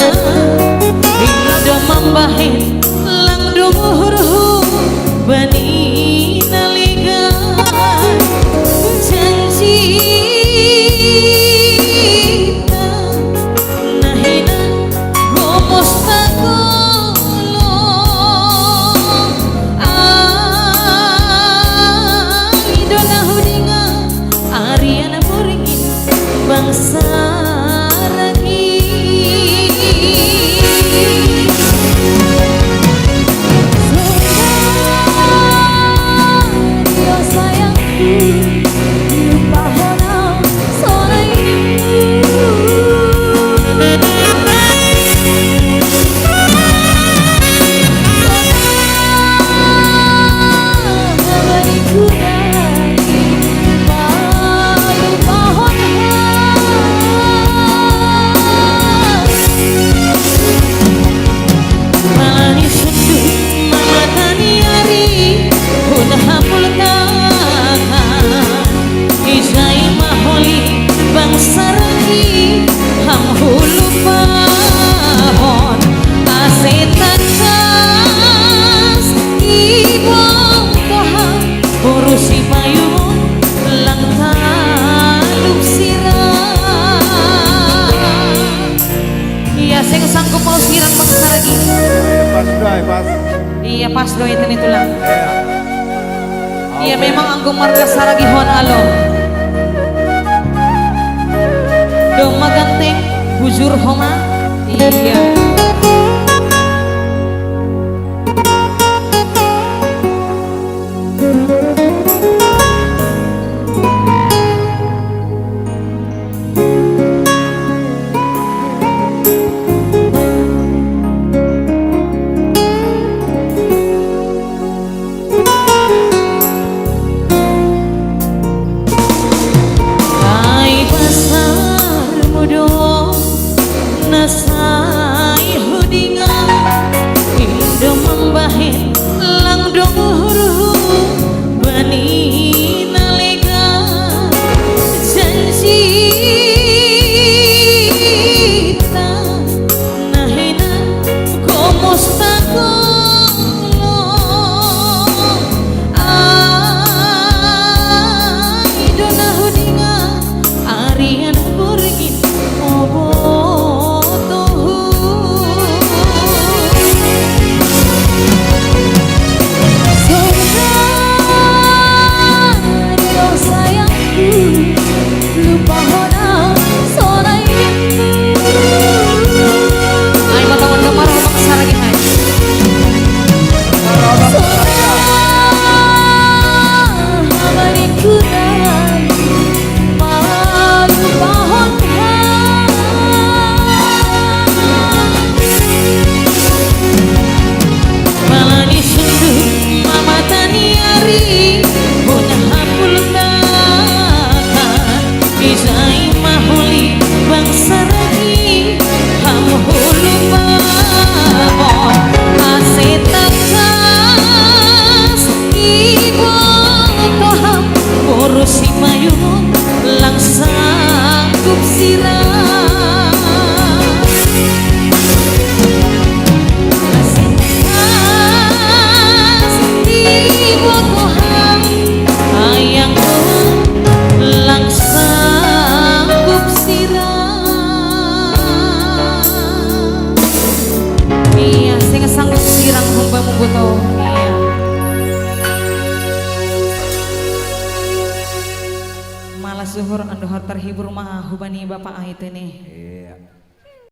Indo mambahit langdung hurhu bani naligan janji nahina gomos tagolong Indo nahudinga Ariana Muringin bangsa si payung lang talub sirang iya sing sanggup mau sirang bangsa lagi pas doy pas iya pas doy itu lang iya okay. Memang anggung marga saragi hon alo do maganteng bujur homa iya nasai hudinga Indo mambahit langdung hurhu bani nalega janji ta nahina gomos tagolong Indo nahudinga Ariana Muringin obo si payung lang sanggup sirang Asitas di botohan ayang lang sanggup sirang iya sing sanggup sirang hamba mungguto iya malah zuhur andohar terhibur mah hubani bapak itu nih. Iya.